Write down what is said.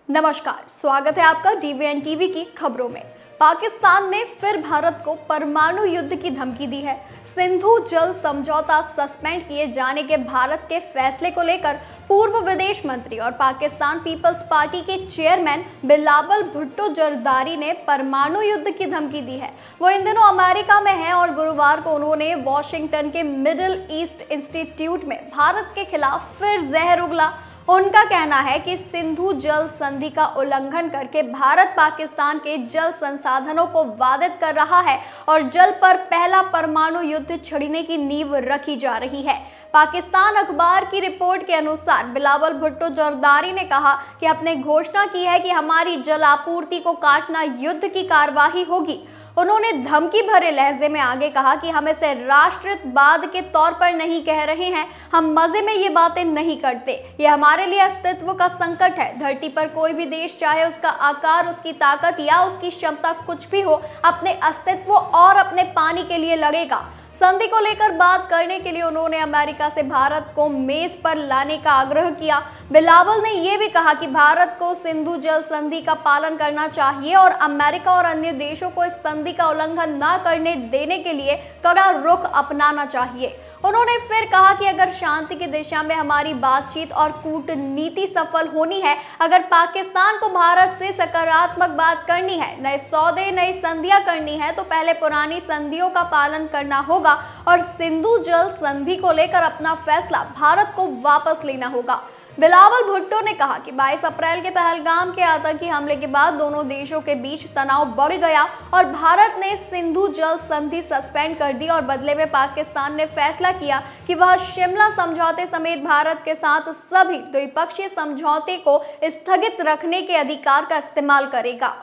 नमस्कार, स्वागत है आपका DVN टीवी की खबरों में। पाकिस्तान ने फिर भारत को परमाणु युद्ध की धमकी दी है। सिंधु जल समझौता सस्पेंड किए जाने के भारत के फैसले को लेकर पूर्व विदेश मंत्री और पाकिस्तान पीपल्स पार्टी के चेयरमैन बिलावल भुट्टो जरदारी ने परमाणु युद्ध की धमकी दी है। वो इन दिनों अमेरिका में हैं और गुरुवार को उन्होंने वॉशिंगटन के मिडिल ईस्ट इंस्टीट्यूट में भारत के खिलाफ फिर जहर उगला। उनका कहना है कि सिंधु जल संधि का उल्लंघन करके भारत पाकिस्तान के जल संसाधनों को बाधित कर रहा है और जल पर पहला परमाणु युद्ध छिड़ने की नींव रखी जा रही है। पाकिस्तान अखबार की रिपोर्ट के अनुसार बिलावल भुट्टो जरदारी ने कहा कि आपने घोषणा की है कि हमारी जल आपूर्ति को काटना युद्ध की कार्यवाही होगी। उन्होंने धमकी भरे लहजे में आगे कहा कि हम इसे राष्ट्रवाद के तौर पर नहीं कह रहे हैं, हम मजे में ये बातें नहीं करते, ये हमारे लिए अस्तित्व का संकट है। धरती पर कोई भी देश, चाहे उसका आकार, उसकी ताकत या उसकी क्षमता कुछ भी हो, अपने अस्तित्व और अपने पानी के लिए लड़ेगा। संधि को लेकर बात करने के लिए उन्होंने अमेरिका से भारत को मेज पर लाने का आग्रह किया। बिलावल ने यह भी कहा कि भारत को सिंधु जल संधि का पालन करना चाहिए और अमेरिका और अन्य देशों को इस संधि का उल्लंघन न करने देने के लिए कड़ा रुख अपनाना चाहिए। उन्होंने फिर कहा कि अगर शांति की दिशा में हमारी बातचीत और कूटनीति सफल होनी है, अगर पाकिस्तान को भारत से सकारात्मक बात करनी है, नए सौदे, नई संधियां करनी है, तो पहले पुरानी संधियों का पालन करना होगा और सिंधु जल संधि को लेकर अपना फैसला भारत को वापस लेना होगा। बिलावल भुट्टो ने कहा कि 22 अप्रैल के पहलगाम के आतंकी हमले के बाद दोनों देशों के बीच तनाव बढ़ गया और भारत ने सिंधु जल संधि सस्पेंड कर दी और बदले में पाकिस्तान ने फैसला किया कि वह शिमला समझौते समेत भारत के साथ सभी द्विपक्षीय समझौते को स्थगित रखने के अधिकार का इस्तेमाल करेगा।